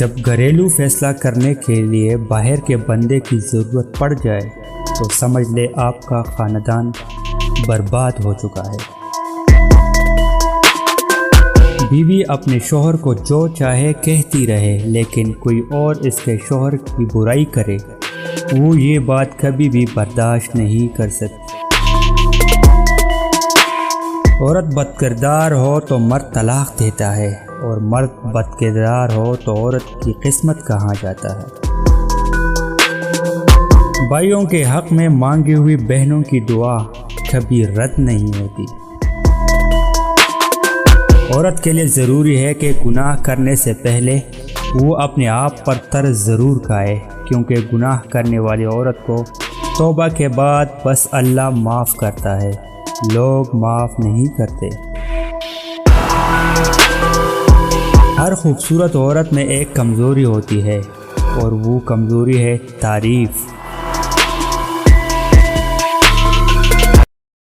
جب گھریلو فیصلہ کرنے کے لیے باہر کے بندے کی ضرورت پڑ جائے تو سمجھ لے آپ کا خاندان برباد ہو چکا ہے۔ بیوی اپنے شوہر کو جو چاہے کہتی رہے لیکن کوئی اور اس کے شوہر کی برائی کرے، وہ یہ بات کبھی بھی برداشت نہیں کر سکتی۔ عورت بد کردار ہو تو مرد طلاق دیتا ہے، اور مرد بد کردار ہو تو عورت کی قسمت کہاں جاتا ہے۔ بھائیوں کے حق میں مانگی ہوئی بہنوں کی دعا کبھی رد نہیں ہوتی۔ عورت کے لیے ضروری ہے کہ گناہ کرنے سے پہلے وہ اپنے آپ پر ترس ضرور کھائے، کیونکہ گناہ کرنے والی عورت کو توبہ کے بعد بس اللہ معاف کرتا ہے، لوگ معاف نہیں کرتے۔ ہر خوبصورت عورت میں ایک کمزوری ہوتی ہے، اور وہ کمزوری ہے تعریف۔